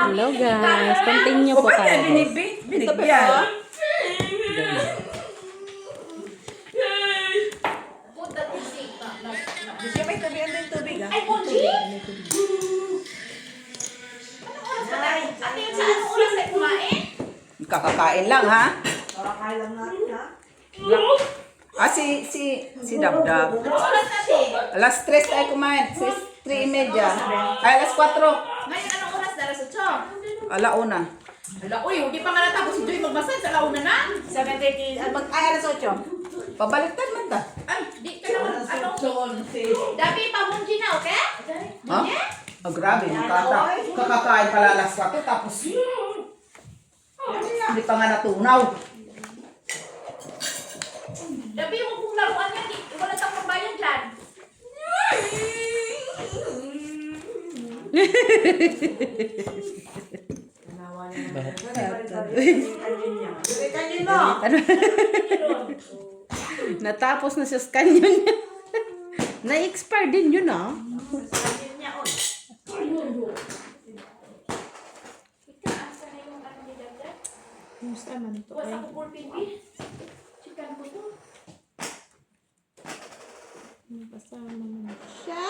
Hello guys, continue po tayo. Binigyan. Siya may tabihan din tubig ah. Ay, Monji! Ate, yun sa anong oras tayo kumain? Kakakain lang ha. Kakakain lang natin ha. Si Dabdab. Anong oras natin? Alas 3 tayo kumain. 3:30. Ay, alas 4. Ngayon, anong oras? Alas 8. Alauna. Ala, uy, hindi pa nga natapos si Joy mag-massage. Alauna na. 7:30. Ay, alas 8. Pabaliktad man ta. Ay, di ka naman, Dabi, pamunji na, okay? Ha? Oh, grabe. Kakakain pala alas 4 tapos hindi pa nga natunaw. Dabi, huwag kong laruan yan. Wala tayong pambayan dyan. Kanyin mo. Natapos na siya scan yun. Na-expire din yun ah. Kanyin niya on. Ika, asa na yung ano ni Dada? Kumusta man to? Tuwas ako por pinbi. Chikan ko to. Kasama naman siya.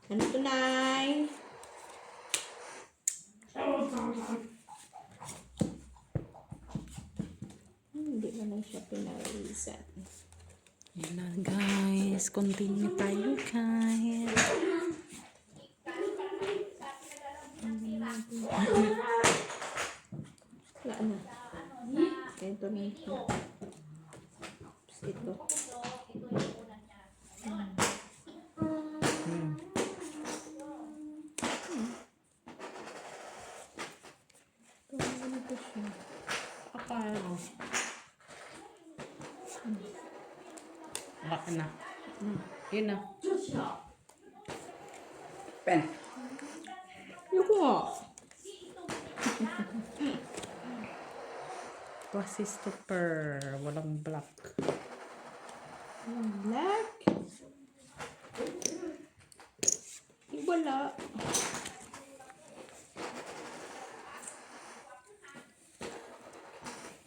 Ano to, Nay? Hindi na lang siya pinalisan. Yan na guys. Continue tayo guys. Wala na. Ito na siya. Ito. Ito siya. Akala. Baka na. Yun na. Pen. Yung nga. Kasi stopper. Walang black. Walang black? Wala.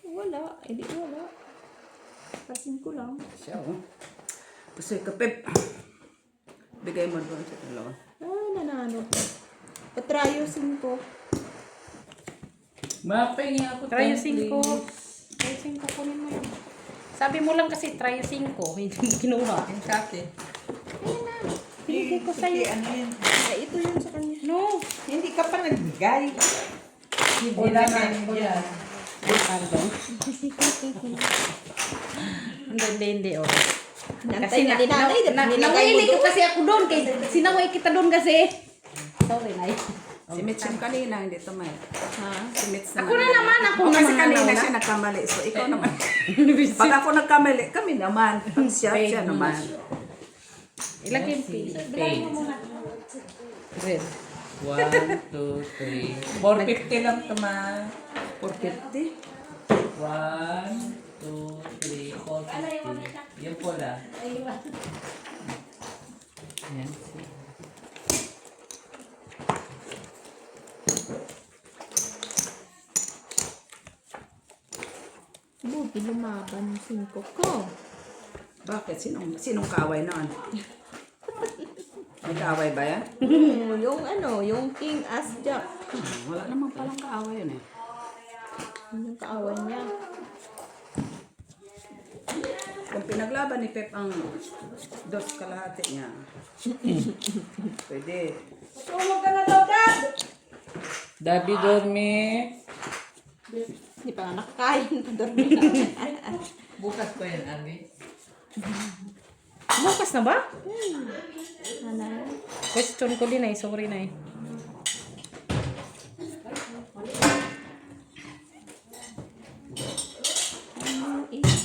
Wala. Hindi wala. Pasin ko lang. Siya oh. Pusoy ka, Pep. Bigay mo doon sa dalawa. Ah, nanalo ko. Patrayusin ko. Mapahingi ako. Trayusin ko. Trayusin ko. Kunin mo yun. Sabi mo lang kasi trayusin ko. Hindi mo kinuha. Yung sa akin. Ayun na. Binigay ko sa'yo. Ano yun? Ay, ito yun sa kanya. No. Hindi ka pa nagbigay. Wala na ko yan. Pardon. Hindi, oh. Nantay na ni nanay. Nanguili ko kasi ako doon. Sinaway kita doon kasi. Sorry, Nay. Si Mitch yung kanina, hindi tumay. Ha? Si Mitch Ako na naman. Ako Oh, kasi naman. kanina nauna. siya nagkamali. So, ikaw naman. Pag ako nagkamali, kami naman. Pag siya naman. Ilagay yung pin. Pay. Red. 1, 2, 3. 450 lang ito, ma. 450. 1, 2, 3, 450. Yan po lang. Yan. Buti lumaban yung 5 ko. Bakit? Sinong kaaway noon? May kaaway ba yan? Yung ano, yung King as Jack. Wala naman palang kaaway yun eh. Yun yung kaaway niya. Kung pinaglaban ni Pep ang dos kalahati niya, pwede. Tulog ka na daw, Dad. Dabi dormi. Hindi pa nga nakakain. Padormi na. Bukas ko yan, Abi. Bukas na ba? Ano? Question ko din ay. Sorry na eh.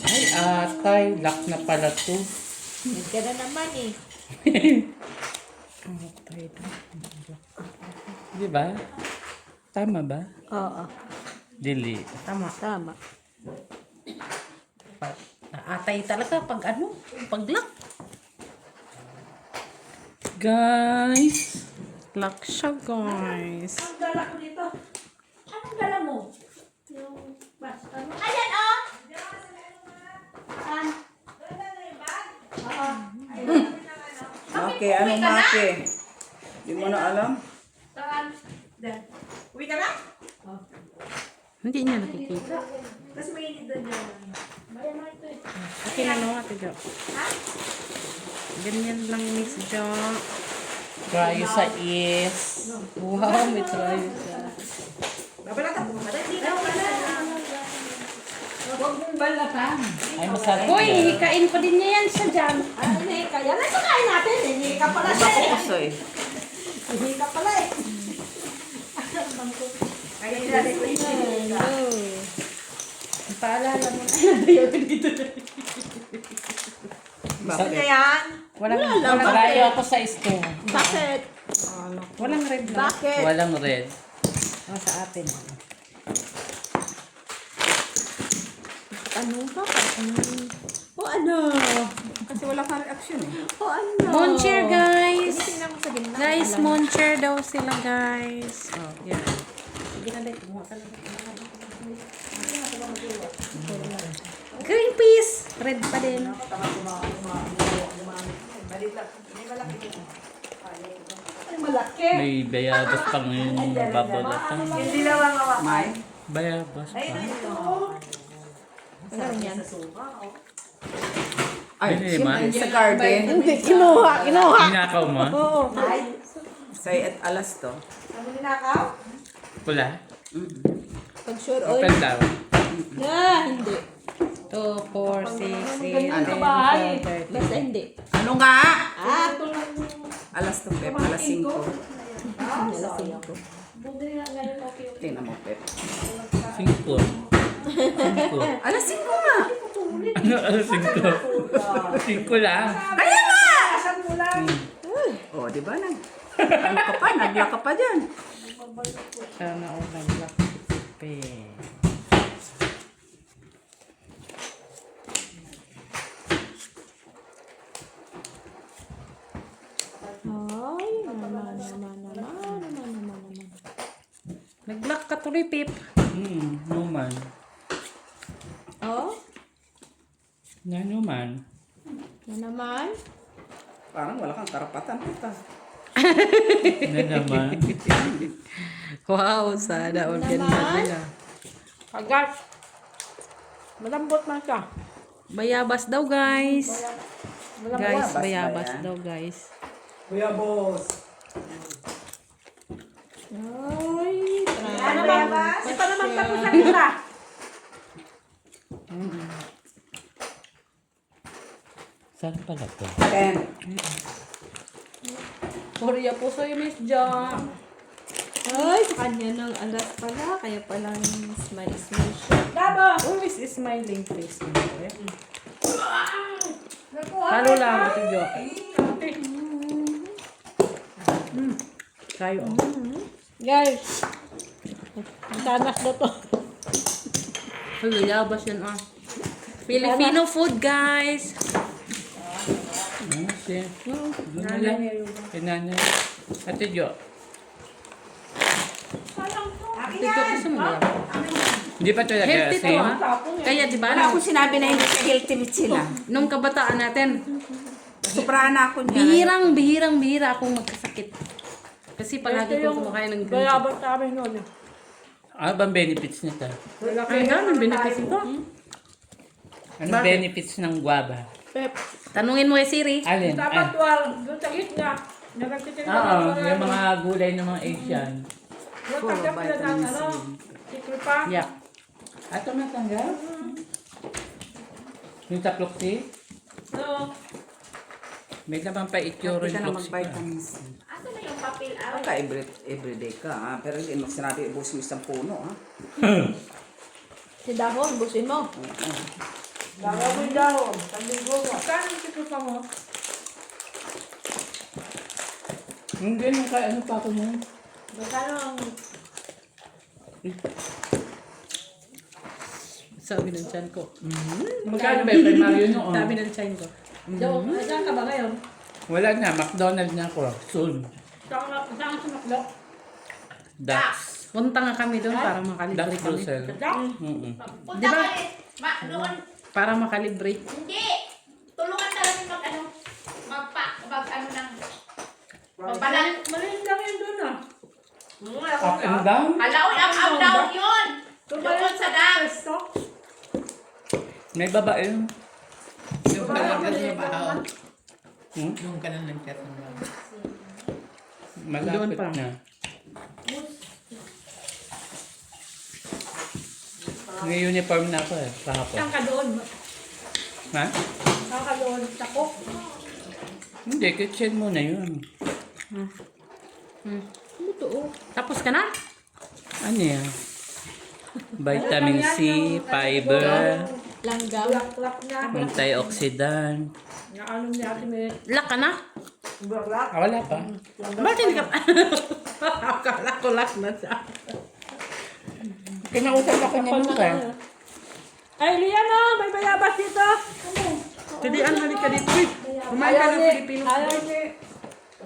Ay, atay. Lock na pala to. Ka na naman eh. Atay. Di ba? Tama ba? Oo. Dili. Tama. Tama. Naatay talaga pag ano, pag lock. Guys, Bulaklak siya, guys. Ang dala ko dito. Anong dala mo? Yung bas. Ano? Ayan, oh! Saan? Oo. Maki, anong maki? Di mo na alam? Saan? Diyan. Uwi ka na? Hindi niya nakikita. Kasi may init doon dyan. Bayan mo ito eh. Okay na no, Ate Jo. Ha? Ganyan lang, Miss Jo. Trayo sa is. Wow, may trayo siya. Babalatan mo. Hindi na wala. Huwag mong balatan. Ay, masarap Hoy, yan. hikain pa din niya yan siya dyan. Ano na kaya? Yan ang kain natin. Hindi ka pala siya eh. Kasoy. Hindi ka pala eh. Kaya nilali ko yung Hello. Paalala mo na. Nadayo ko dito. Bakit? yan? Walang Trayo ako sa stew. Bakit? Walang red na. Bakit? Walang red. Oh, sa atin. Ano ka? O ano? Kasi wala kang reaction eh. O ano? Moncher, guys. Tingnan mo sa gitna. Guys, moncher daw sila, guys. Oh, yan. Sige na dahil. Kumuha ka na. Green peas. Red pa din. Ay, malaki. May bayabas pang yung babalatan. Hindi na lang awa. May? Bayabas pa. Ano yan? Ay, Binili man? sa garden. Hindi, kinuha. Hinakaw mo? Oo. Ay, Say at alas to. ano ninakaw? Wala? Pag sure oil. Open daw. Hindi. 2, 4, 6, 8, Ano 10, ba ay? 12, 13. Basta hindi. Ano nga? Ah, tulad mo. Alas to, Pep. Alas 5. Bumili na ngayon okay. Tingnan mo, Pep. 5. 5. Alas 5 nga. Ano? Ano 5? 5 lang. Kaya nga! Asan mo lang? O, di ba? Ano ka pa? Nagla ka pa dyan. Sana all nag-black pipe. Ay, naman. Nag-black ka tuloy, Pip. Numan. Oh, Na numan. na naman. Parang wala kang karapatan. Puta. Na naman. Wow, sana all ganda nila. Kagat. Malambot man siya. Bayabas daw, guys. Guys, Bayabas ba bayabas yan? daw, guys. Kuya boss. Ay, ano ba? Di pa naman tapos ang isa. Saan pala to? 10. Korea po sa'yo, Miss John. Ay, sa kanya ng alas pala. Kaya palang smile siya. Dabo! Always is smiling face. Halo lang, Ate Jo. Kayo. Guys, tanas na to. Hello, yabas yan, ah. Filipino food, guys. Ano siya? Doon na lang. Kay nanay. Ate Jo. Ate Jo, gusto mo ba? Hindi pa talaga Healthy to, asin. ah. Kaya, di ba, Wala akong sinabi na hindi healthy meat sila. nung kabataan natin, Sobrahan na ako niya. bihira akong magkasakit. Kasi palagi ko kumakain ng green chili. Bayabas namin nun. Ano bang benefits nito? Ang daming benefits ito. Ano benefits ng guava? Pep, Tanungin mo kay Siri. Alin? dapat Ay. wal. Doon sa gitna. Nagtitinda Oo, yung mga gulay ng mga Asian. Doon Full of sa pila ng vitamin C. ano. Sikri pa. Yeah. Ato matanggal? Yung taploksi? No. May naman pa ityoro Hindi ka yung na taploksi. mag-vitamin C. Asa na yung papel out? Baka everyday ka, ha? Pero hindi mo sinabi ibus mo isang puno, ha? Si dahon, busin mo. Dalawa mo yung dahon. Sandigo mo. Saan yung sikri pa mo? Hindi, nung kaya ano pa ako mo? Magkano ang... Sabi ng chan ko. Magkano ba yung Mario noon? Sabi ng chan ko. Joe, saan ka ba ngayon? Wala na, McDonald's na ako. Soon. Saan sumaklo? Dax. Punta nga kami doon para makalibre Dax kami. Rosel. Dak? Punta Di ba? kami. Doon. Para makalibre. Hindi. Tulungan na lang mag ano. Mag ano ng. Magpalan. Maliit lang yun doon ah. Up and down? Alaoy, up down yun. Doon sa dance. May babae yun. Yung ka lang ng bahaw. Hmm? Yung ka lang ng bahaw. Malapit Doon pa. na. May uniform na ako eh. Kahapon. Saan ka doon? Ha? Saan ka doon? Takok? Hindi, kitchen mo na yun. Tapos ka na? Ano yan? Vitamin C, fiber, Langgam. Black na. antioxidant. Naano ni Ate May. Lak ka na? Black. Ah, wala pa. Bakit hindi ka pa? Akala ko lak na siya. Kinausap ako niya nung Ay, Liana! May bayabas dito! Hindi, halika ka dito. Uy, kumain ka ng Filipino. Ayaw ni...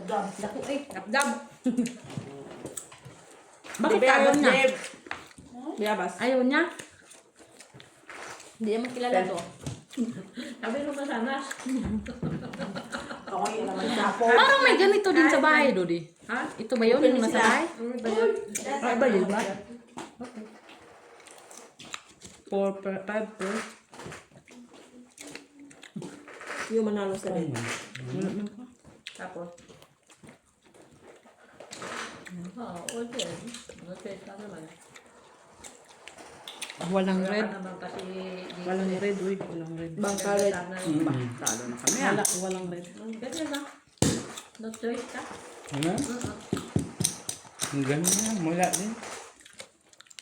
Dako eh. Kapdam. Bakit ayaw niya? Bayabas. Ayaw niya? Hindi naman kilala to. Sabi nung masanas. Okay, naman sapo. Parang may ganito din sa bahay, Dodi. Ha? Ito ba yun yung nasa bahay? Ay, ba yun ba? 4 per 5 per. Yung manalo sa rin. Tapos. Okay. Okay, sana naman. Walang red. Naman kasi Walang red, uy. Walang red. bangka red. Talo na kami ah. Walang red. Ganyan na. No choice ka. Ano? Ang ganda na. Mula din.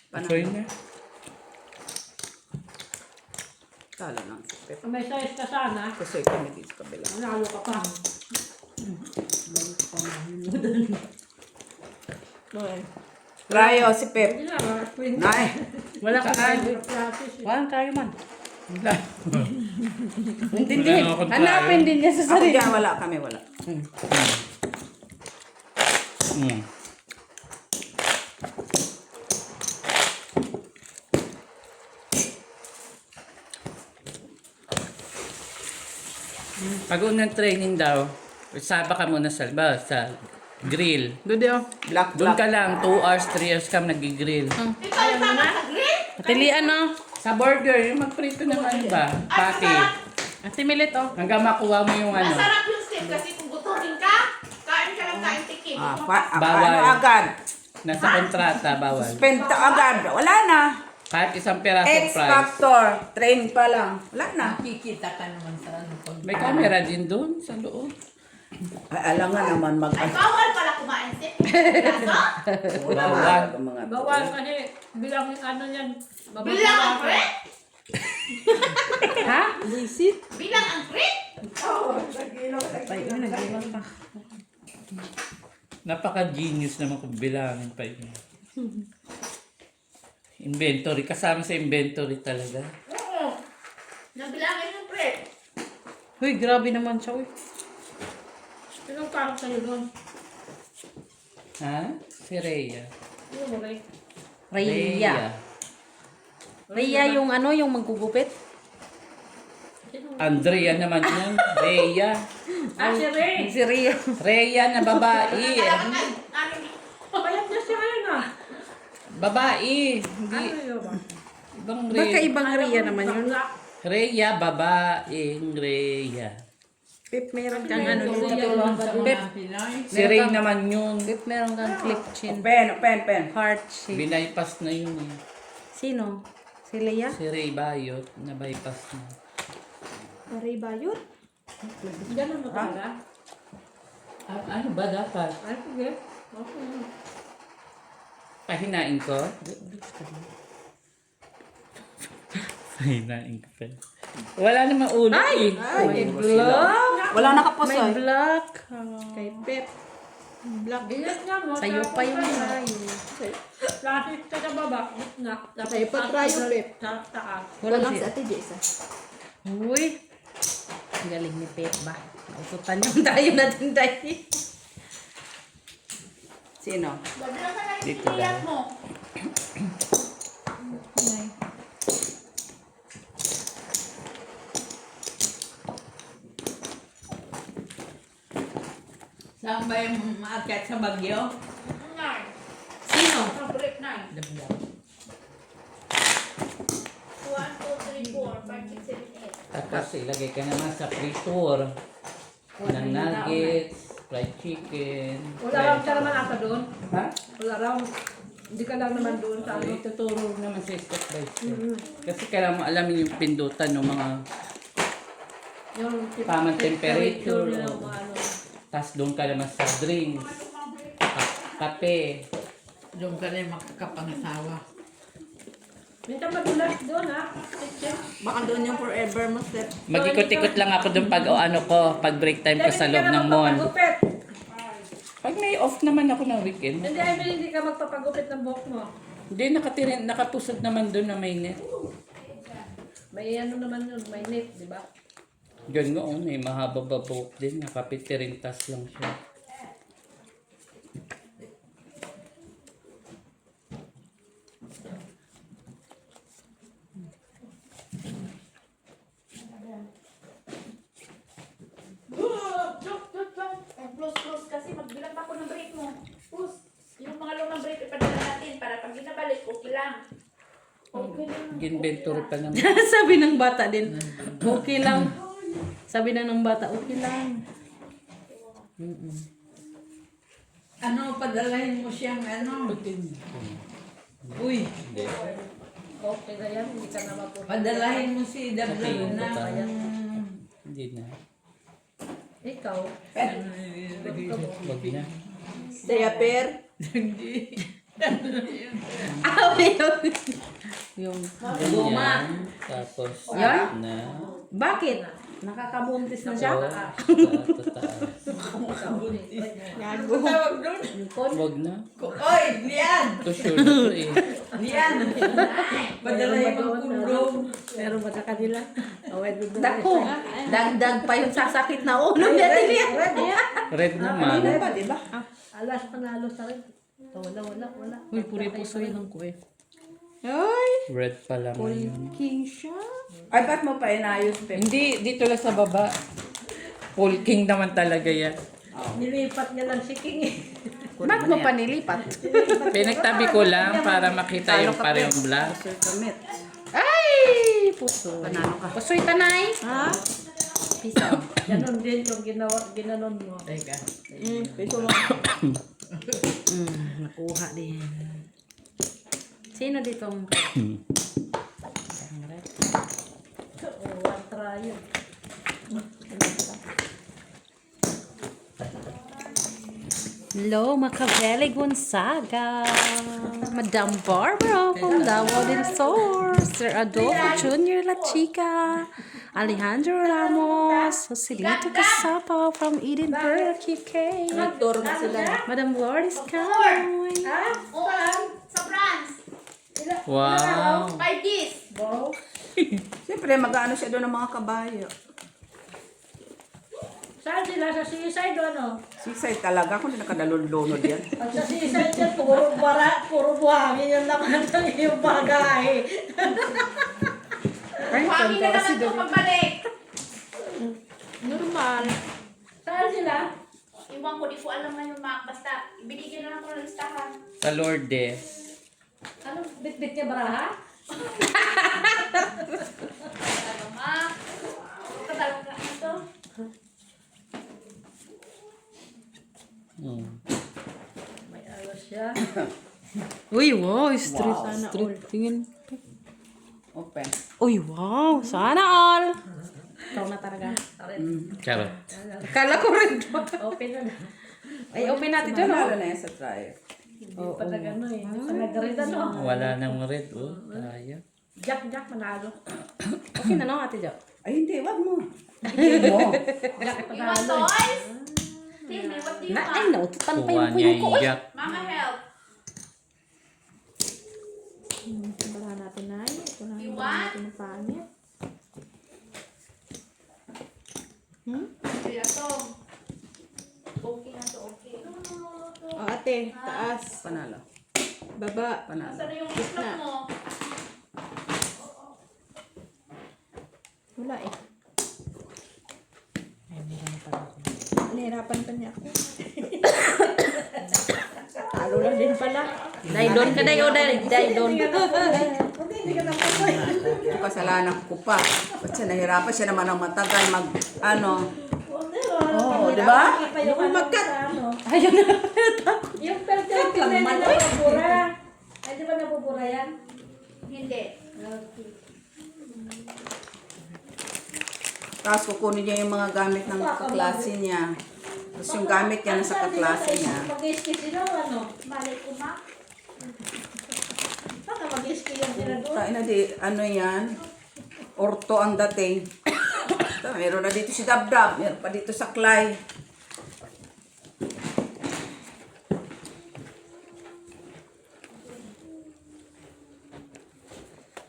Panalo. Soy na. Talo lang si Pep. Kung may size ka sana, Kasi kami dito sa kabila. manalo ka pa. Rayo si Pep. Hindi na, mga queen. Nay. Wala ka tayo. Practice. Walang tayo man. Wala. Hindi. Wala akong tayo. Hanapin din niya sa Ako sarili. dyan, wala kami, wala. Mm. Pag unang training daw, saba ka muna sa grill. Dodi, oh. Black, Doon black. ka lang, 2 hours, 3 hours ka nag-grill. Ikaw yung tama sa grill? Atilian, oh. Sa burger, yung magprito ng ano ba? Patty. Ate Milit, oh. Hanggang makuha mo yung ano. Masarap yung steak kasi kung gutumin ka, kain ka lang kain tikim. Bawal. Ano agad? Nasa kontrata, bawal. Penta agad. Wala na. Kahit isang peraso X price. Factor. Train pa lang. Wala na. Nakikita ka naman sa ano. May camera din doon sa loob. Ay, alam nga naman mag... Ay, bawal pala kumain steak. Kaso, Bawal. Mga Bawal kasi bilang ano yan. bilang ang crit? Ha? Visit? Bilang ang crit? Ay, nag-iwan pa. Napaka-genius naman kung bilangin pa yun. Inventory. Kasama sa inventory talaga. Oo. Nabilangin yung crit. Uy, grabe naman siya, uy. Sinong parang sa'yo doon? Ha? Si Rhea. Sino mo rin? Rhea. Rhea yung ano, yung magugupit. Andrea naman yun. Rhea. Ah, si Ray! Si Rhea. Rhea na babae. Kailangan na, ano, Bayat na siya ngayon ah. Babae. Hindi. Ano yun ba? Ibang Baka Rhea. ibang Rhea naman yun. Rhea, babaeng Rhea. Pip, meron kang ano dito. Pep. Si Ray naman yun. Pip, meron kang click chin. pen. Heart shape. Binaypass na yun eh. Sino? Si Leia? Si Ray Bayot, na-bypass na. Ray Bayot? Ganun mo talaga? Ano ba dapat? Ay, sige. Okay. Pahinain ko? Pahinain ko pa. Wala namang ulo eh. May black. Wala nakapos May ay. black. Kay Pep. Black. Bilis nga mo. Sa'yo pa yung sayo. Plastic ka sa baba. Na. Sa'yo pa tayo, Pep. Sa taas. Wala lang si Ate Jessa. Uy. Ang galing ni Pep ba? Naututan yung tayo natin tayo. Sino? Dadala ka na yung Dito pilihan daw. mo. Saan ba yung maakyat sa Bagyo? Nay. Sino? Ang break, Nay. Dabdab. 1, 2, 3, 4, 5, 6, 7, 8. Tapos ilagay ka naman sa fritur ng nuggets, fried chicken. Wala lang ka naman ata doon. Ha? Wala lang. Hindi ka lang naman doon sa ano. Ituturo naman sa step by step. Kasi kailangan mo alamin yung pindutan ng mga Yung tamang temperature. yung mga ano. Tapos doon ka naman sa drinks, kape. Doon ka rin makakapangasawa. Minsan madulas doon ha. Baka doon yung forever mo, Steph. Mag-ikot-ikot lang ako doon pag ano ko, pag break time ko sa loob ng mall. Magpapagupit. Pag may off naman ako ng weekend, Hindi, I mean, hindi ka magpapagupit ng buhok mo. hindi nakapusod naman doon na may net. May ano naman yun, may net, di ba? Diyan nga, may mahaba ba buhok din, nakapitiring tas lang siya. Close kasi magbilang pa ako ng break mo. Push. Yung mga lumang break ipadala natin para pag ginabalik, okay lang. Okay lang. Inventory pa naman. Sabi ng bata din, okay lang. Sabi na ng bata, okay lang. Ano, padalahin mo siyang ano? Uy, Okay na yan, hindi ka na magpapagupit. padalahin mo si Dabdab na. Hindi na. Ikaw, Wag na. Diaper? Yung, Ganyan. Tapos, Yan? na. bakit? Nakakabuntis na siya? Tataas. Tawag doon. Wag na. Oy, Lian! Ito sure na to eh. Lian! Padalahin mo kundom. meron ba sa kanila? Away doon. Dako. Dagdag pa yung sasakit na ulo niya. Red naman. Ano ba, di ba? Alas, panalo sa rin. Wala. Uy, puri puso yun ang kuwe. Red pa lang ngayon. King siya. Ay, ba't mo pa inayos, Pep? Hindi, dito lang sa baba. Full king naman talaga yan. Nilipat niya lang si King eh. Ba't mo pa nilipat? Pinagtabi ko lang para makita yung parehong black. Sir Kamit. Ay! Puso. Panalo ka. Puso'y tanay. Ha? Pisa. Ganon din yung ginanon mo. Teka. Nakuha din. Sino ditong? One try yun. Hello, Machiavelli Gonzaga. Madam Barbara from Davao del Sur. Sir Adolfo Jr. La Chica. Alejandro Ramos. Joselito Casapa from Edinburgh, UK. Nagturo na sila. Madam Lourdes Camoy. Sa France. Wow. 5 days. Wow. Siyempre, mag-ano siya doon ng mga kabayo. Saan sila? Sa seaside o ano? Sisay talaga kung hindi nakadalulunod yan. At sa seaside yan, puro buhangin yung laman ng iyong bagay. Buhangin na naman ito pagbalik. Normal. Saan sila? Iwan ko, di ko alam na yung map. Basta, binigyan na lang ko ng listahan. Sa Lourdes. Ano, bit-bit niya baraha? Ano, map? Katalog na ito. May alas siya. Uy, wow. Street. Tingin. Open. Uy, wow. Sana all. Ikaw na talaga. Charot. Kala ko rin. Open na. Ay, open natin doon. Manalo na yan sa trial. Pa na gano'n eh. Hindi pa nag-read ano. Wala nang red. Oh, tayo. Jack, manalo. Okay na no, Ate Jo? Ay, hindi, wag mo. Hindi mo. Jack, You want panalo. toys? Tell me, what do you Ay, want? naututan pa Kuha yung niya puyo ko. yung jack. Mama, help. Wala natin na yun. Wala You want? natin na panya. Kaya to. Okay na to, okay. O ate, taas. Panalo. Baba. Panalo. Saan na yung itlog mo? Wala eh. Nahirapan pa niya ako. Talo lang din pala. Daydon ka dayo, daydon. Ito kasalanan ko pa. Ba't siya nahirapan? Siya naman ang matagal mag, Oo, di ba? Yung magkat. Yung pertempi na nabubura. Ay, di ba nabubura yan? Hindi. Tapos kukunin niya yung mga gamit ng kaklase niya. Tapos yung gamit niya nasa kaklase niya. Mag-iski sila o ano? Balik ko ma. Baka mag-iski yan sila doon. Tayo na di, ano yan? Orto ang dating. Ito, meron na dito si Dabdab. Meron pa dito sa Clay.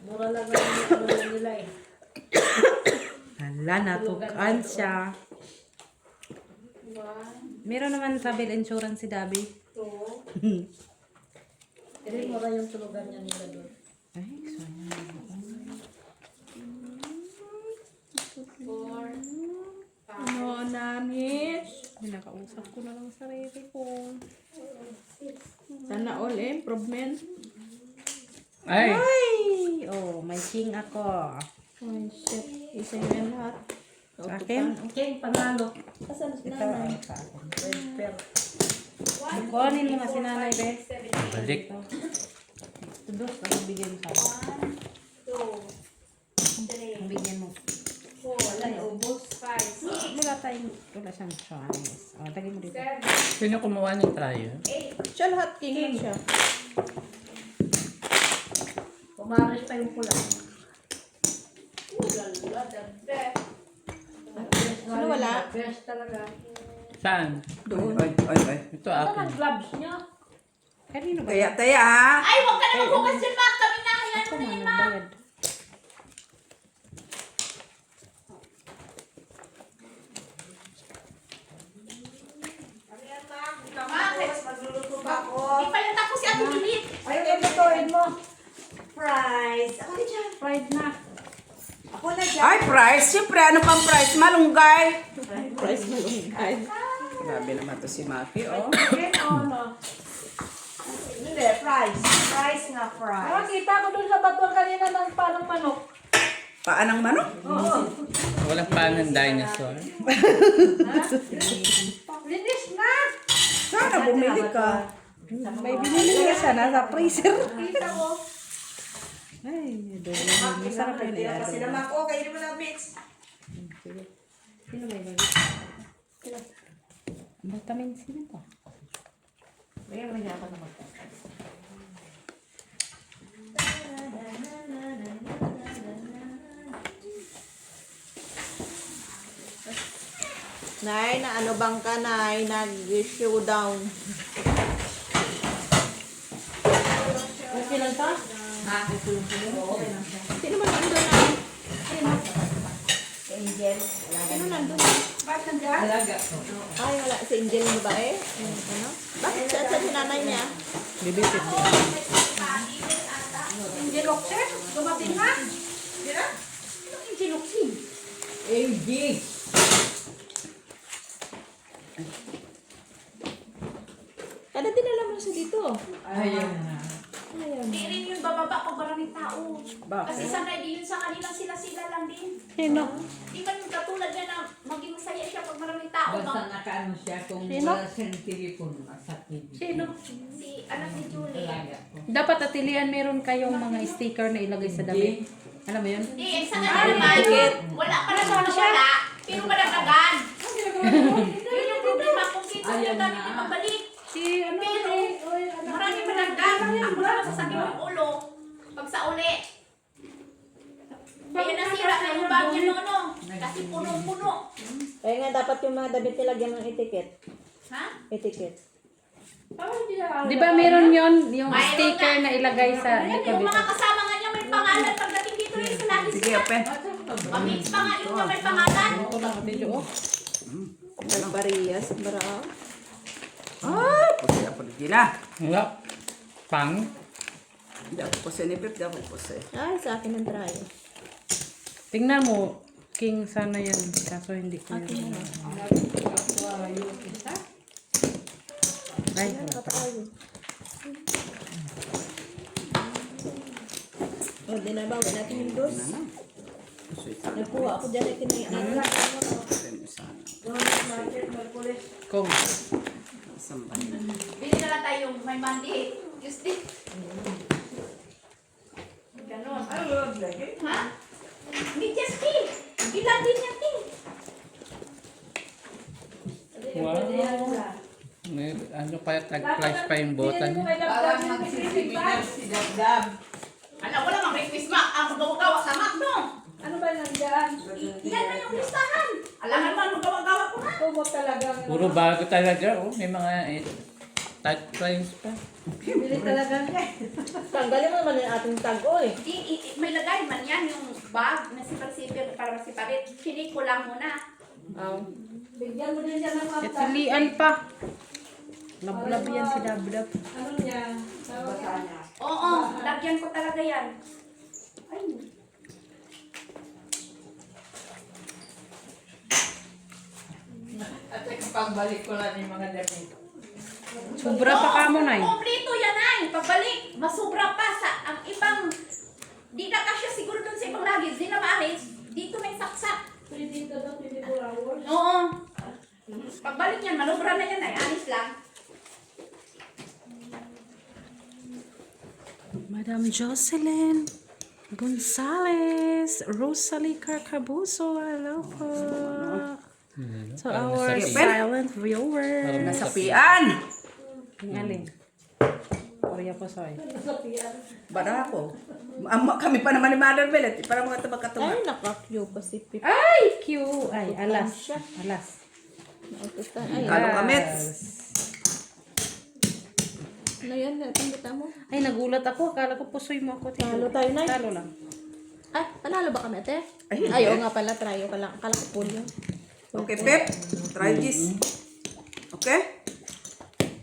Mura lang yung ano nila eh. Hala, natukan siya. Meron naman sa bill insurance si Dabi. Pero mura yung tulugan niya nila doon. Ay, sayang. 4, 5, Ano, namis? Pinakausap ko na lang sarili ko. Sana all improvement. Ay! Ay! Oh, may king ako. Ay, shit. Isa yun lahat. Sa akin? Okay, panalo. Asan si Ito nanay? ay sa akin. Kunin mo nga si nanay, be. Balik. Ito dos, ang bigyan sa akin. 1, 2, Ang bigyan mo. 4, wala na ubos. 5, 6, Wala tayong, wala siyang chance. O, tagin mo dito. 7, Sino kumuha ng trial? 8, Siya lahat, king lang siya. Pumaris pa yung pula. Ulala, the best. Ano wala? Best talaga. Saan? Doon. Ay. Ito Saan akin. ang gloves niya? Kanino ba? Kaya taya ha. Ay, huwag ka na maghugas dyan, ma. Kami na. Hayaan Ako mo na man, yan, ma. bayad. Di pa yung tapos si Ate Pilit. Ayun yung lutuin mo. Prize. Ako din dyan. Fried na. Ako na dyan. Ay, price. Siyempre, ano pang price? Malunggay. Price malunggay. Grabe naman to si Maki, oh. Chicken o ano? Hindi, prize. Prize nga, prize. Ah, kita ko dun sa bato kanina ng panang manok. Paanang manok? Oo. Walang pa ng dinosaur. Linis na! Sana bumili ka. May binili ka siya, nasa freezer. Kita ko. Ay, doon. Masarap yun eh. Kasi naman ako, kainin mo na, bitch. Sino ba yun? Vitamin C na to. Bigyan mo niya ako naman. Nay, na ano bang ka, Nay? Nag-showdown. Okay lang ta? Sino man nandun, Nay? Angel. Sino nandun? Ba't nandiyan? Alaga ko. Ay, wala. Si Angel yung babae? Ano? Bakit sa si nanay niya? Bibisit niya. Hindi loksin? Dumating na? Sino? Hindi loksin. AG. Kada dinala mo siya dito. Ayun na. Hindi rin yung bababa pag maraming tao. Bakit? Kasi sanay din yun sa kanilang sila-sila lang din. Sino? Di ba yung katulad niya na maging masaya siya pag maraming tao. Basta Ma? nakaano siya kung Sino? wala siyang telepono masakit. Sino? Si anak ni Julie. Alaga ko. Dapat atilian meron kayong mga sticker na ilagay sa damit. Alam mo yun? Hindi, sa kanya naman, wala pa na siya wala, pero madagdagan. Yun yung problema kung kita yung dami niya mabalik. Si ano? Pero, marami madagdag. Ako na masasabi yung ulo pag sa uli. Kaya nasira na yung bag niya nono. Kasi punong-puno. Kaya nga dapat yung mga damit nilagyan ng etiket. Ha? Etiket. Parang hindi na Di ba meron yon yung Mayroon sticker na ilagay sa Ayan, yung mga kasama nga niya may pangalan pagdating dito rin sa lagi Sige, sila. Open. Pamix pa nga yung niya may pangalan. Ito lang video. Barias, bara. Ay, pusi ako na Gina. Wala. Pangit. Hindi ako pusoy ni Pip, hindi ako pusoy. Ay, sa akin ang try. Tingnan mo, king sana yan. Kaso hindi ko Akin yun. na. Ay, Nakatry. O, dinabaw natin yung dos. Pusoy sana. Nagkuha ako dyan ay kinaya. Pusoy mo sana. kung. Isang banda. Bili na lang tayo may Monday. Tuesday. Ganon. Ha? Hindi just tea. Ilan din yan tea. Wow. May, ano pa, tag-flash pa yung bota niya. Parang magsisiminar si Dabdab. Alam ko naman, may Christmas. Ang magawa-gawa sa McDo. Ano ba nandyan? Yan na yung listahan. Alam naman, magawa-gawa ko na. Kubo talaga. Puro bago talaga, oh. May mga tag-flash pa. Bili talaga niya. Tanggalin mo naman yung ating tag-o eh. May lagay man yan yung bag na sipar-sipir para masiparit. Chinik ko lang muna. Bigyan mo din siya ng mga Katilian pa. Lablab yan si Dabdab. Ano niya? Bata niya. Oo, lagyan ko talaga yan. Ay, At pagbalik ko lang yung mga damit. Sobra pa ka mo, Nay. Kompleto yan ay. Pagbalik, masubra pa sa ang ibang. Di na kasya siguro dun sa ibang lagis. Di na maalis. Dito may saksak. Oo. Pagbalik yan, manubra na yan ay. Anis lang. Madam Jocelyn Gonzales, Rosalie Carcabuso, hello po. To our silent viewer. Nasapian! Yung alin. Korea po, soy. Bada ako. Kami pa naman ni Mother Bellet. Para mga tabag-katunga. Ay, naka-cue pa si Pip. Ay, cute. Ay, alas. Alas. Ay, Talo kamets. ano yan? Natanggita mo? Ay, nagulat ako. Akala ko pusoy mo ako. Talo tayo, Nay. Talo lang. Ay, panalo ba kami, ate? Ay, hindi. Ay, oo nga pala, tryo ka lang. Akala ko polio. Okay, Pep. Try this. Okay?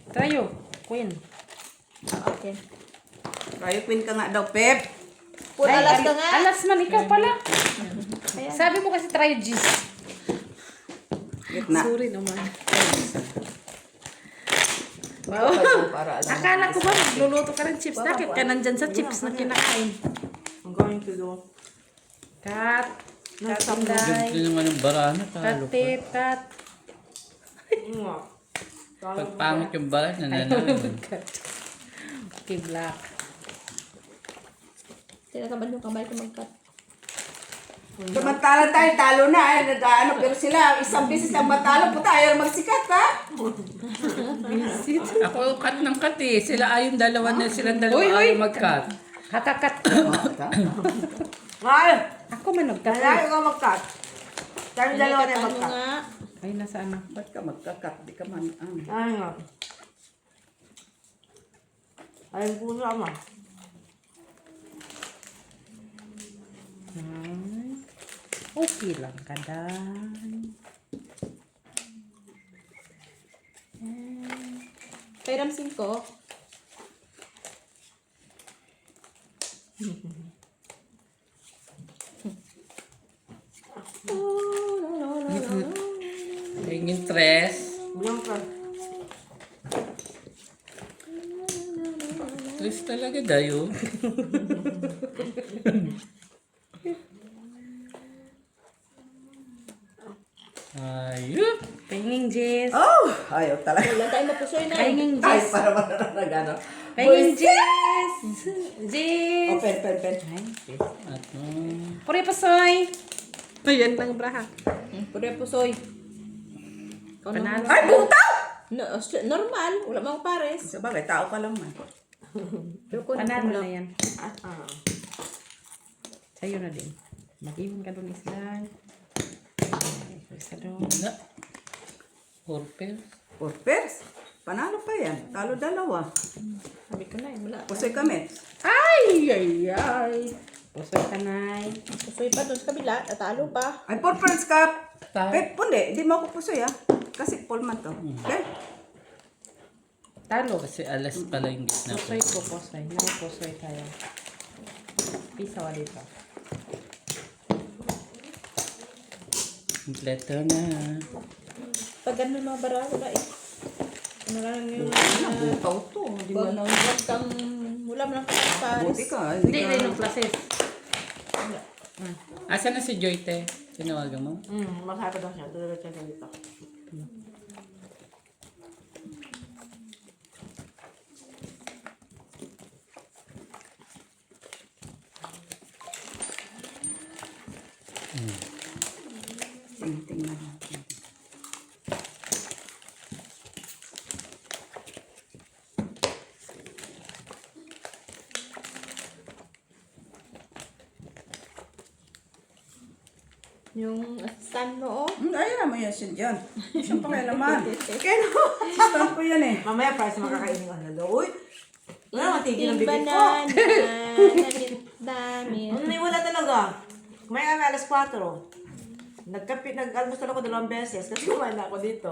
Tayo. Queen. Okay. Try Queen ka nga daw, Pep. Puro alas ka nga. Alas man, ikaw pala. Sabi mo kasi try G's. Gitna. Sorry naman. Wow. Para alam. Akala ko ba magluluto ka ng chips? Bakit ka nandyan sa chips na kinakain? I'm going to do. Cut. Cut Ganito Inday. naman yung barana. Cut Talo pa. tip. Cut. Pag pangit yung barana, nananalo. Okay, black. Tinatamad yung kamay ko mag-cut. Samantalang tayo, talo na eh. Nag-ano, pero sila, isang beses lang matalo po tayo magsikat, ha? Ako cut ng cut eh. Sila ayun dalawa na silang dalawa ayaw mag-cut. Kakakat. Ay, Ako man nagkat. ayaw ka mag-cut. Tayo dalawa na Ano mag-cut. nga? Ay, nasaan na? Ba't ka magka-cut? Di ka man, Ay nga. Ayun po sama. Okay lang kadan. Pairam 5. Yung stress. Bilang ka. Stress talaga dayo. Ayun. Pahinging Jess. Oh, ayaw talaga. Wala tayo mapusoy na. Pahinging Ay, Jess. para mananagano. Pahinging Jess. Jess. Oh, pen. At Puri pasoy. Ayan lang braha. Puro pusoy. Panalo. Ay, butaw! No, normal. Wala mga pares. Sa bagay, tao ka lang man. Pero kung Panalo na yan. Sa'yo na din. Mag-iwan ka doon isla. Isa doon. na. Orpel. Porpers. Panalo pa yan. Talo dalawa. sabi ko na eh, wala. Pusoy kami. Ay! Pusoy kanay. Pusoy pa doon sa kabila. Natalo pa. Ay, porpers ka. Tao. Pep, hindi. Hindi mo ako pusoy, ha? Kasi Paul man to. Okay? Talo. Kasi alas pala yung gitna ko. Posoy ko, posoy. May posoy tayo. Pisaw dito. Kompleto na. Pag ano mga barako na eh. Ano lang yung Butaw to. Di ba na? wag kang, wala mo lang kang pares. Buti ka. Hindi, hindi nung classes. Asa na si Joy, te? Tinawagan mo? Masaya daw siya. Tulad siya dito. Tingnan natin. Yung stand mo oh. Ayan mo yan siya dyan. Siyang pakialaman. Stand ko yan eh. Mamaya, price makakainin ko. Ano, uy! Wala, matigil ang bibig ko. banana. Dami. Wala talaga. Kumain kami alas 4. Nag-almusal ako 2 beses kasi kumain ako dito.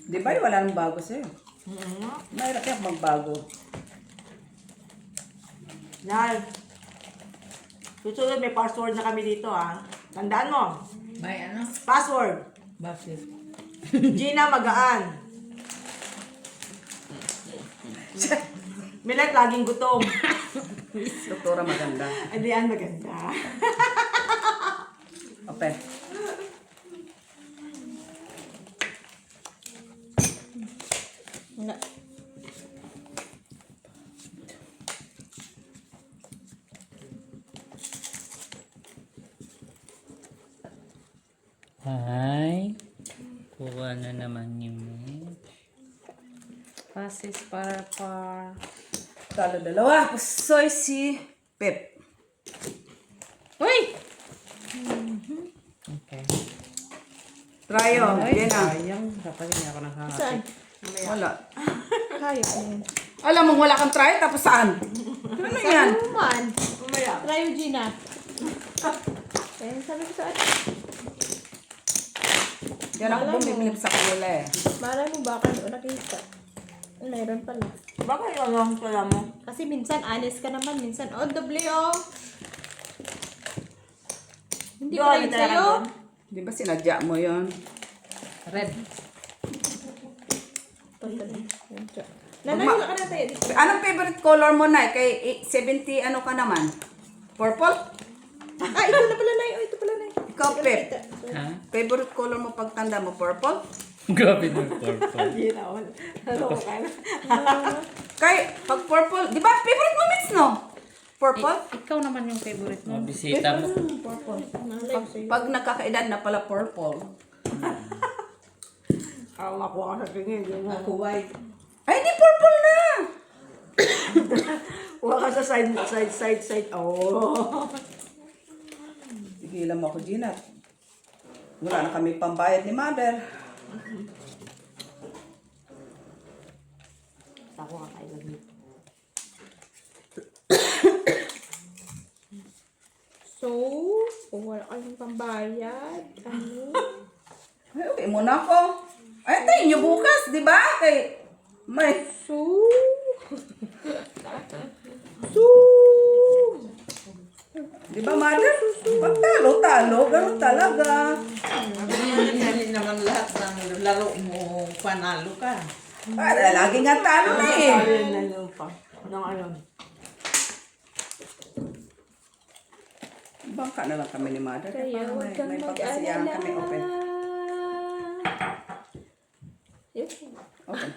Di ba wala nang bago sa'yo? Mahirap yan magbago. Yan. Susunod, may password na kami dito Tandaan mo. May ano? Password. Bakit? Gina Magaan. Milet, laging gutom. Doktora maganda. Hindi yan maganda. Okay. Wala. Hi. Kuha na naman yung match. Passes para par. Talo dalawa. Pusoy si Pep. Uy! Okay. Tryo. Yan na. Sayang. Dapat hindi ako nakakapit. Saan? Wala. Kaya ko yan. Alam mo, wala kang try, tapos saan? Ano yan? Ano man? Mamaya. Try yung Gina. Eh, sabi ko saan? Yan ako Alam mo. bumibili sa kanila eh. Malay mo baka doon nakita. Meron pala. Bakit ano? Kaya mo? Kasi minsan honest ka naman, minsan OW. Hindi Doon, pa rin talaga sa'yo. doon? Di ba sinadya mo yon? Red. Nanay, wala ka na tayo. Anong favorite color mo na? Kay 70 ano ka naman? Purple? Ah, ito na pala na. Oh, ito pala na. Ikaw, Pep. Ha? Favorite color mo pagtanda mo? Purple? Grabe na yung purple. Hindi na. Ano ka na? Kay, pag purple, di ba favorite mo Mitz, no? Purple? Ikaw naman yung favorite mo. Bisita mo. Purple. Nalay ko sa'yo. Pag nagkakaedad na pala purple. Ako makuha ka sa tingin. Ako white. Ay, di purple na! Huwag ka sa side. Oh. Sige lang mo ako, Gina. Wala na kami pambayad ni mother. Ako kakailan dito. So, kung wala kayong pambayad, ano? Ay, okay muna ako. Ay, tayo nyo bukas, di ba? Kay, may... So, Di ba, mother? Pag talo, ganun talaga. Hindi naman lahat ng laro mo panalo ka. Para lagi nga talo na eh. Ayun na yun pa. Anong ano? Bangka na lang kami ni mother. kaya Para huwag kang may pagkasiyahan mag-alala. kami open. Yun. Okay.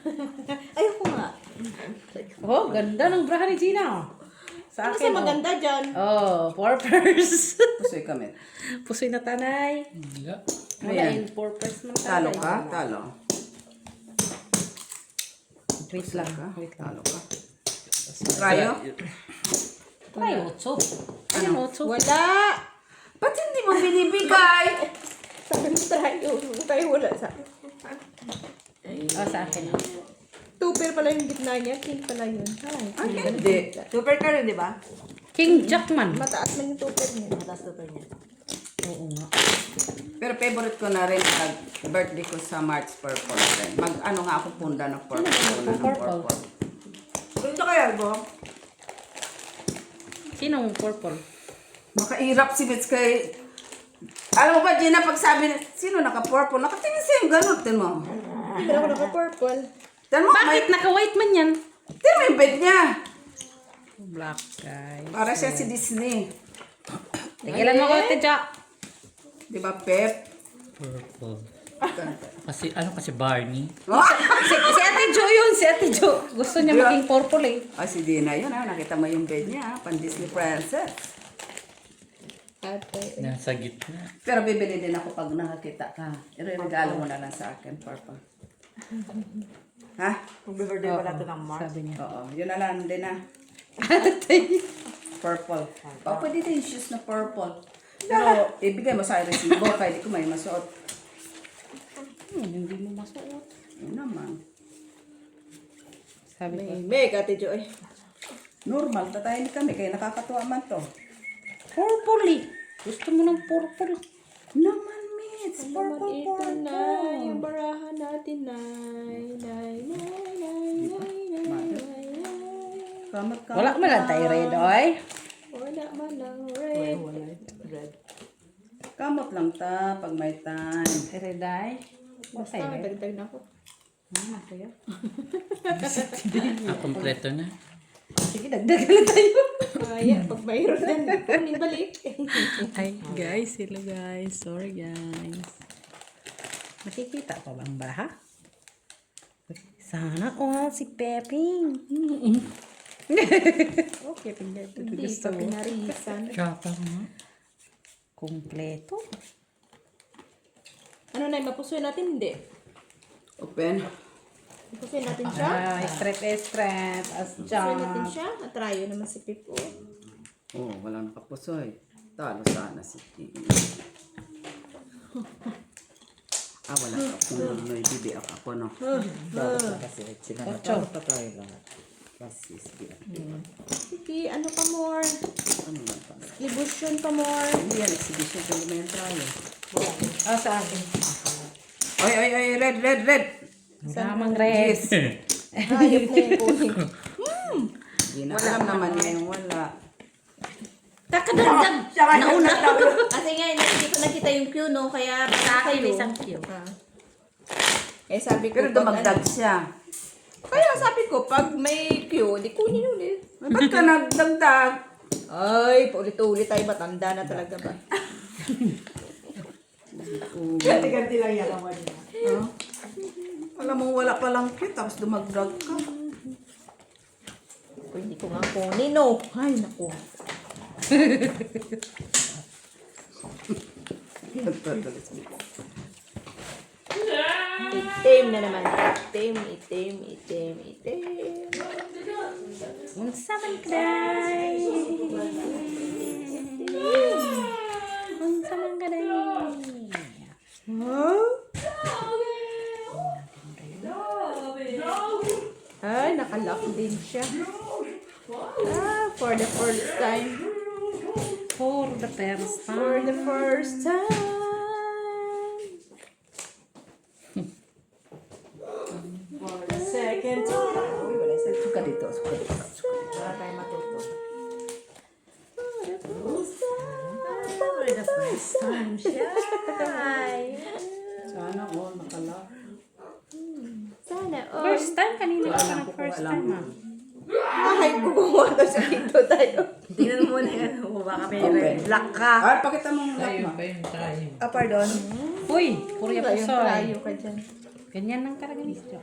Ayoko nga. Oh, ganda ng braha ni Gina. Sa Ano akin. sa maganda dyan? Oh, purpose. Pusoy kami. Pusoy na tanay. Wala. Wala Ayan. yung purpose ng Talo tanay. ka? Talo. Wait lang. Ka? Wait lang. Talo ka. Tryo? Ay, 8. Ayun, 8. Wala! Ba't hindi mo binibigay? Sabi mo tayo. Tayo wala sa akin. Oh, sa akin. Tupir pala yung gitna niya. King pala yun. Ay, hindi. Super ka rin, di ba? King Jackman. Mataas man yung tupir niya. Mataas na niya. Oo nga. Pero favorite ko na rin pag birthday ko sa March purple rin. Mag-ano nga ako punda ng purple. Sino ba Punda ng purple? Ganito kaya, Bo? Sinong purple? Makairap si Bits kay... Alam mo ba, Gina, pag sabi na, sino naka-purple? Nakatingin siya yung ganun. Tin mo. Pero ako naka-purple. Tin mo, may... Bakit naka-white man yan? Tin mo yung bed niya. Black, guys. Para siya si Disney. Tigilan mo ko, Tidyo. Di ba, Pep? Purple. Kasi Barney. Si Ate Jo yun, si Ate Jo. Gusto niya maging purple eh. Ah, si Dina yun, nakita mo yung bed niya, pan Disney Princess. Ate. Nasa gitna. Pero bibili din ako pag nakakita ka. Regalo mo na lang sa akin, purple. Ha? Mag-birthday pala ito ng March. Sabi niya. Oo, yun na lang din na. Purple. O, pwede din yung shoes na purple. Pero, ibigay mo sa resibo, kaya di ko may masuot. Hindi mo masuot. Yun naman. Sabi ko. May, Ate Joy. Normal, tatayin kami, kaya nakakatuwa man to. Purple eh. Gusto mo ng purple. Naman, Mitz. Purple, Ito na, yung purple. barahan natin, nay. Kamot ka. Wala man lang tayo red, oy. Wala man lang red. Kamot lang ta, pag may time. Red ay. Basta, dagdag na ako. Kompleto na. Sige, dagdagan na tayo. Kaya, pag mayroon din, kunin balik. Ay, guys. Hello, guys. Sorry, guys. Makikita pa bang baraha? Sana all si Peping. Okay, tingnan ito. Hindi Gusto pa mo. pinarisan. Tsaka nga. Kompleto. Ano na, mapusoy natin? Hindi. Open. Mapusoy natin siya. Straight. As Mapusoy natin job. siya. Atrayo naman si Pipo. Oh, walang kapusoy. Talo sana si Tini. Wala ka kung may bibi ako, no? Ocho. Sige, ano pa more? Ano lang pa? Libusyon pa more. Hindi yan, exhibition ko naman yung trial. Sa akin. Oy, red. Damang red. Yes. Hayop na yung kunin. Hindi na alam naman niya yung wala. Kakadagdag. Siya nga Nauna. nagtatawag. Kasi nga, hindi ko nakita yung queue, no? Kaya sa akin, may isang queue. Eh sabi ko, Pero dumagdag siya. Kaya sabi ko, pag may queue, di kunin ulit. Ba't ka nagdagdag? Ay, paulit-ulit tayo. Matanda na talaga ba? Ganti-ganti lang yan naman niya. Alam mo, wala palang cute, tapos dumagdag ka. Pwede ko nga kunin, no? Ay, naku. Itim na naman. Itim. Unsa man kaday? Unsa man kaday? Ay, nakalock din siya. For the first time. For the first For time. the first time. For the second time. Uy, wala isa. Suka dito. Wala tayo matuto. For the first time siya. Sana all nakala. Sana all. First time kanina pa Alam na ko kung first alam time mo. ah. Ay, kukuha ka sa dito tayo. Tingnan mo muna yan. Baka may Open. black ka. Pakita mo yung lock mo. Pardon. Uy, purya Yung pusoy. trayo ka dyan. Ganyan lang talaga ni Joe.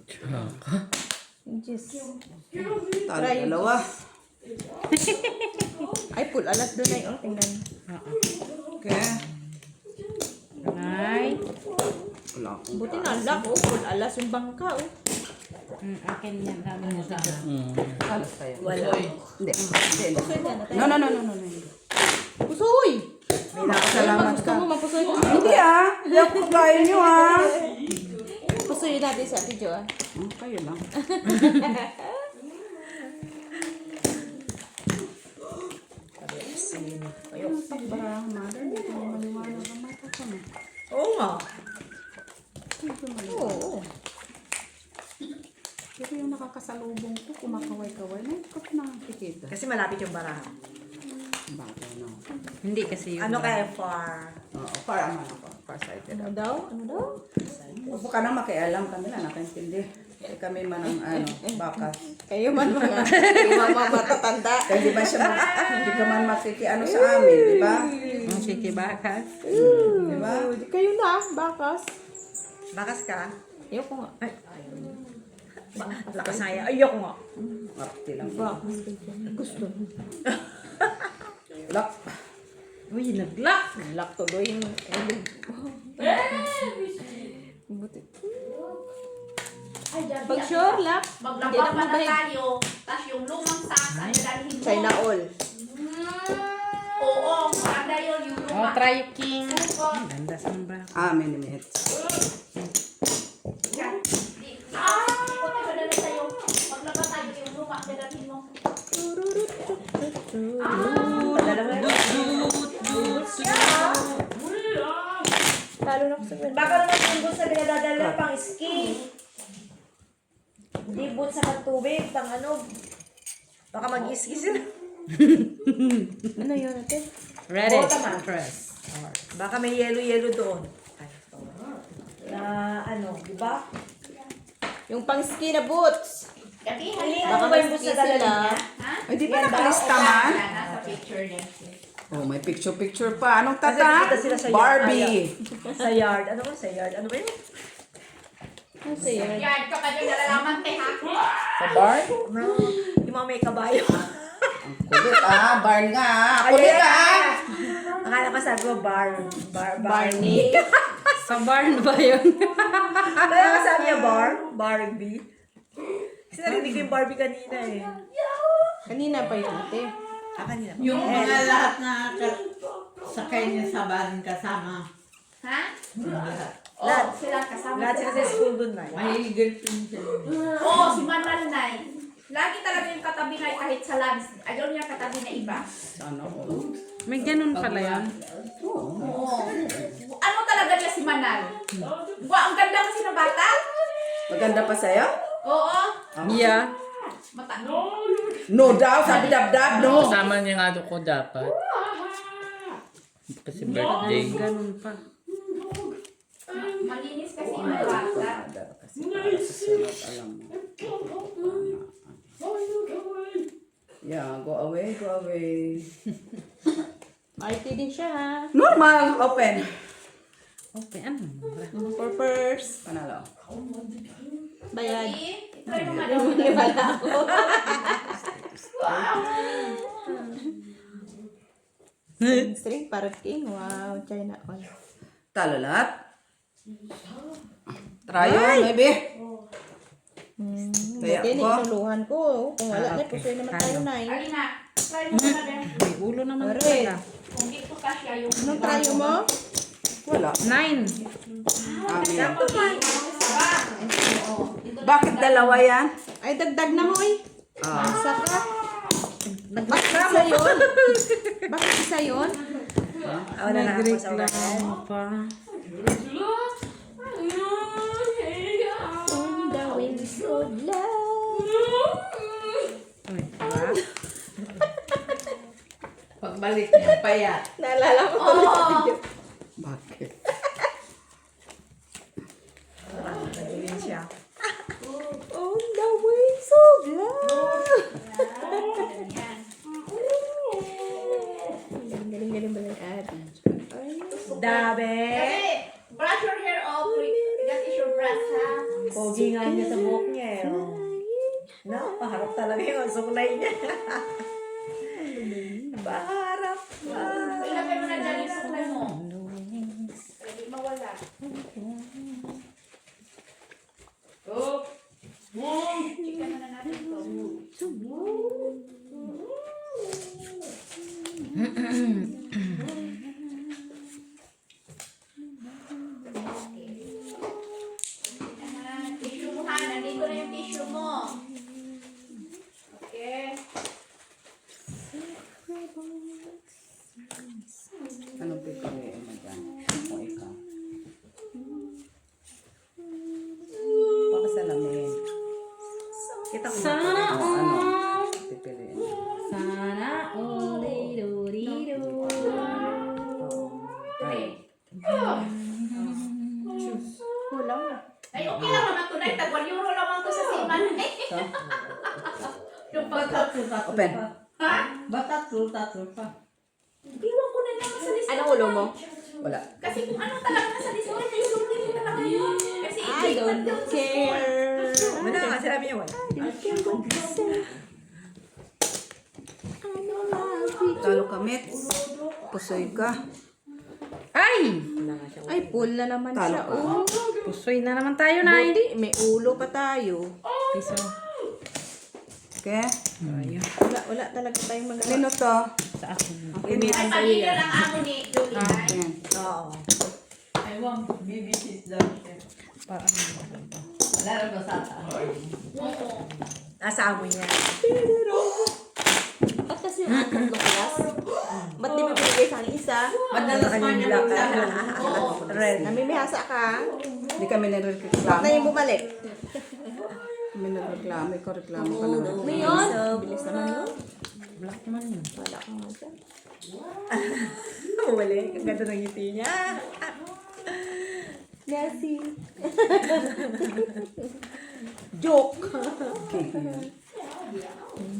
Tsaka. Diyos. Talo dalawa. Ay, full alas doon ay. Oh, tingnan. Okay. Ay. Wala akong Buti na lock. Oh, full alas yung bangka. Oh. Akin yan. Dami mo sa kalas tayo. Wala. Hindi. Pusoy na na tayo. No. Pusoy! May nakasalamat Gusto ka. mo mapusoy ka? Hindi Hindi ako kaya nyo Pusoy natin sa video ah. Kayo lang. Malinis. Ayok. Para mother, hindi ko maliwanag ang mata ko na. Oo nga. Oo. Pero yung nakakasalubong ko, kumakaway-kaway, na hindi ko nakakikita. Kasi malapit yung barahan. Bakit no? Hindi kasi yun. Ano kaya far? Oo, para ano ako, farsighted. Ano daw? Ano daw? Huwag ka nang makialam kanila, nakaintindi. Eh, kami man ang bakas. Kayo man mga mga matatanda. Kaya di ba siya, hindi ka man makikiano sa amin, di ba? Ang sikibakas. Di ba? Kayo na, bakas. Bakas ka? Ayoko nga. Lakas na yan. Ayoko nga. Ngapti lang. Bakas. Gusto. Lock. Uy, naglock. Lock tuloy yung... Buti. Ay, Javi, Pag sure, lock. maglaba pa na tayo, tapos yung lumang sasa, ay dalhin mo. China all. Oo, maganda yun, yung Oh, luma. try king. Ganda sa bra. Minutes. Yan. Ikot na madala tayo. Maglaba tayo yung luma, dalhin mo. Padala mo yun. Talo na ko sa kwento. Baka naman yung boots na pinadadala pang ski. Hindi boots sa pagtubig, pang ano. Baka mag-ski sila. Ano yun natin? Ready. Oo, tama. Press. Baka may yellow doon. Ay, na ano, di ba? Yung pang ski na boots. Gabi, Hindi halika. ako ba yung boots na dala niya? Ha? Ay, di ba Yan daw? nakalista man? Yan, nasa picture niya. Oh, may picture-picture pa. Anong Kasi tata? nakita sila sa yard. Barbie. Sa yard. Ano ba sa yard? Ano ba yun? Ano sa yun? Yan, kapag yung nalalaman, te, ha? Sa bar? Yung mga may kabayo. Ang kulit Barn nga Kulit Akala ko sabi mo Barney. Sa barn ba yun? Kaya ka sabi niya Barbie. Kasi narinig ko yung Barbie kanina eh. Kanina pa yun ate. Kanina. Yung mga lahat na sakay niya sa barn kasama. Ha? Oo, Lahat. sila kasama. Lahat sila sa school dun na. May girlfriend siya. Oo, si Manal Nay. Lagi talaga yung katabi na kahit sa lunch. Ayaw niya katabi na iba. Sana all. May ganun pala yan. Oo. Ano talaga niya si Manal? Ang ganda kasi ng bata. Maganda pa sa'yo? Oo. Yeah. Mata. No daw, sabi dab-dab, no. Kasama niya nga ko dapat. Kasi birthday. Ganun pa. Malinis kasi yung bata. Kasi para sa sunod, alam mo. Yeah, go away, go away. Marty din siya ha. Normal, open. Okay, ano? For purse. Panalo. Bayad. Try mo nga daw. Wala ako. String parking. Wow, China all. Talo lahat. Try yun, maybe. Kaya Buti ko. tinuluhan ko. Kung wala na, pusoy naman tayo na eh. Alina, try mo na din. May ulo naman Pare. pala. Kung dito kasya yung... Anong trayo mo? Wala. 9. Amin. Oo. Bakit dalawa yan? Ay, dagdag na mo eh. Ah. Isa ka. Bakit isa yun? Bakit isa yun? Wala na ako sa ulan. Nagreklamo pa. On the wings of love. Uy, diba? Pagbalik niya, payat. Naalala ko tuloy sa video. Bakit? Nagulin siya. On the wings of love. Galing-galing ba yung ad? Dabe! Kasi, brush your hair off. That is your brush, ha? Pogi nga niya sa buhok niya eh. Oh. No, paharap talaga yung suklay niya. Paharap. Ilagay mo na dyan yung suklay mo. Hindi mawala. Chicken na natin ito. Tissue mo ha. Nandito na yung tissue mo. Okay. Kita ko. Sana Ano? all. Pipiliin. Sana all. Dido-dido. Kulang na. Ay, okay lang naman ito na. Tag 1 euro naman ito sa siman. Yung pagkat. Open. Ha? Tatlo pa. Iwan ko na lang sa list. Anong ulo mo? Wala. Kasi kung ano talaga nasa list ko, isulti ko talaga yun. Kasi I don't care. Wala nga, sinabi niya wala. Talo kami. Pusoy ka. Ay! Ay, full na naman Talo siya. ka. Oh. Pusoy na naman tayo, Nay. Buti, may ulo pa tayo. Piso. Okay? Wala talaga tayong magawa. Sino to? Sa akin. Ay, pamilya lang amo ni Julie. Ayan. Oo. I want babysit daw siya. Parang. Wala rin ba sa akin? Nasa amo niya. Ba't kasi yung tatlong class? Ba't di mo binigay sa akin isa? Madalas pa niya Oo. Red. Namimihasa ka? Hindi kami Ba't nagreklamo. na yung bumalik? Kami nagreklamo. Ikaw reklamo ka na. Ngayon? Bilis naman yun. Black man yun. Wala ka nga dyan. Bumalik. Ang ganda ng ngiti niya. Nessie. Joke. Okay.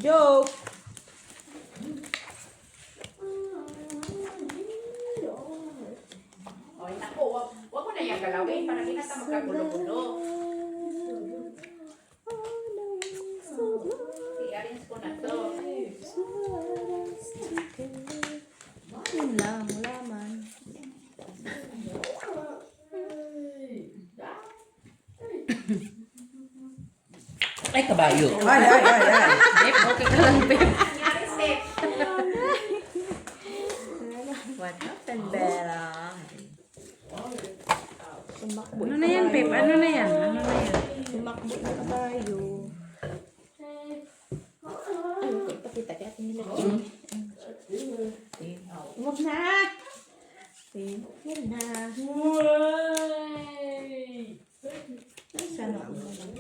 Joke. Ay, naku, wag mo na yung galawin para di na tayo magkagulo-gulo. I-arrange ko na to. Yun lang. Wala man. Ay, kabayo. Ay. Babe, okay ka lang, babe. Nangyari, Steph. What happened, Bella? Tumakbo. Ano na yan, babe? Ano na yan? Ano na yan? Tumakbo na tayo. Ay, pakita kaya nila. Huwag na! Huwag na. Sana ako na lang.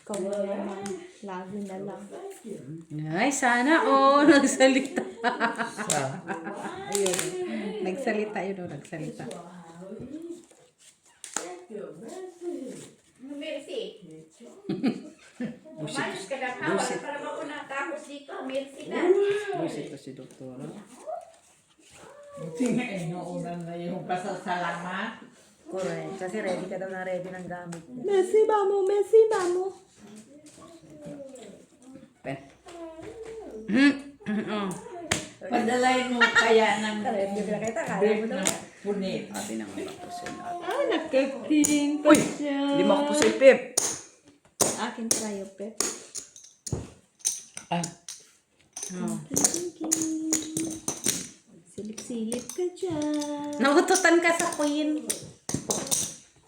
Ikaw na naman. Lagi na lang. Ay, sana all. Nagsalita. Ayun. Nagsalita yun, oh, nagsalita. Mercy. Umayos ka lang, ha? Wala para ba ako natapos dito? Mercy na. Busit ko si doktora. Tingnan inuunan na yung pasasalamat. Correct. Kasi ready ka daw na ready ng gamit niya. Messi, mamo! Messi, mamo! Pen. Oh. Padalayin mo kaya ng Hindi ko nakita. Kala brief mo na daw. punit. Ate nang pusoy na. Ah, nagkapting pa Uy! siya. Hindi mo ako pusoy, Pip. Akin tayo, Pep. Ah, Oh. Silip-silip ka dyan. Naututan ka sa queen.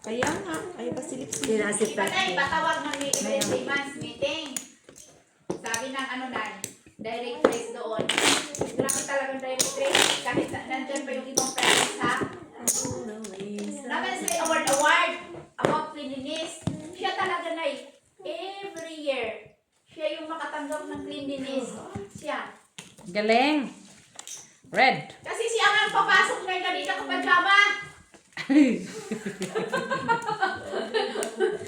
Kaya nga, kaya pa silip-silip. Sinasip Iba na, ipatawag ng emergency months meeting. Sabi ng ano na, direct trace doon. Grabe talagang direct trace. Kahit nandyan pa yung ibang friends, ha? Naman sila award about cleanliness. Siya talaga na every year. Siya yung makatanggap ng cleanliness. Siya. Galing. Red. Kasi siya nga papasok na yung kanina kapag pajama.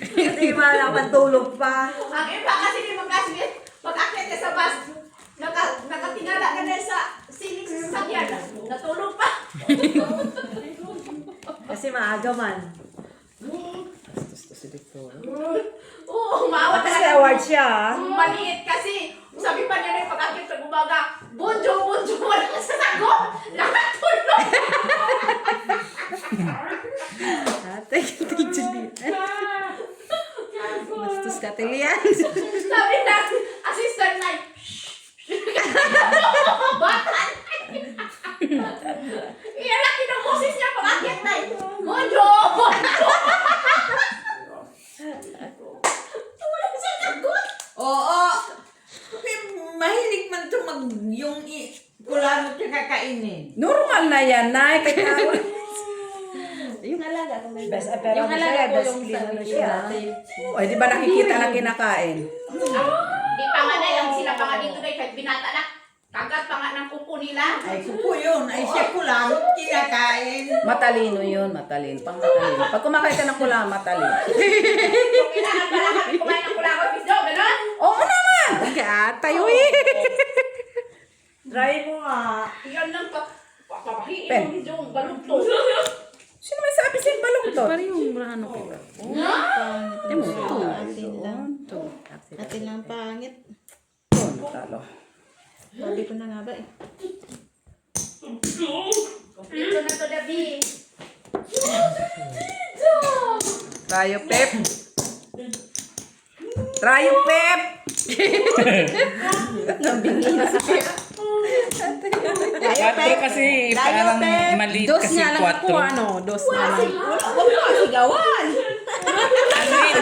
Kasi malaman tulog pa. Ang iba kasi ni mga classmates, pag-akit ka sa bus, nakatingala ka na sa siling sa sasakyan. Natulog pa. Kasi maaga man. Gusto si doktora. Oo, maawa At may award siya. ah. Maliit kasi. Sabi pa niya na yung pag-akit sa umaga, bonjo, wala ka sa sagot. Nakatulog. Ate, Julian. Bastos ka, Tilian. Sabi na, assistant na, bata. Iyan ang boses niya pag-akit na, bonjo. Wala sa sagot. Oo! Mahilig man ito yung kulanot yung kakainin. Normal na yan, Nay. Kaya Yung alaga Best apparel Yung na alala siya, ko best yung clean sa na siya. Ay, di ba nakikita na kinakain? Di pa nga na lang sila pa nga dito guys, kahit binata na. Kagat pa nga ng kuko nila. Ay, kuko yun. Ay, siya ko lang kinakain. Matalino yun, matalino. Pang matalino. Pag kumakain ka ng kulang, matalino. Kailangan pala kami kumain ng kulako, Miss Jo, gano'n? Oo naman! Kaya tayo eh. Try mo nga. Yan lang pa. Papahiin Pen. mo, Miss Jo, balog to. Sino may sabi sa'yo baluktot? Pari yung brano ko. Emo, to. Atin lang. Atin lang pangit. Talo. Sabi ko na nga ba eh. Kompleto na to, Dabi. Tayo, Pep. Tayo, Pep. Quattro kasi parang maliit Dos kasi nga lang ako, quattro. ano? Dos nga lang. Huwag mo kasi gawan. Maliit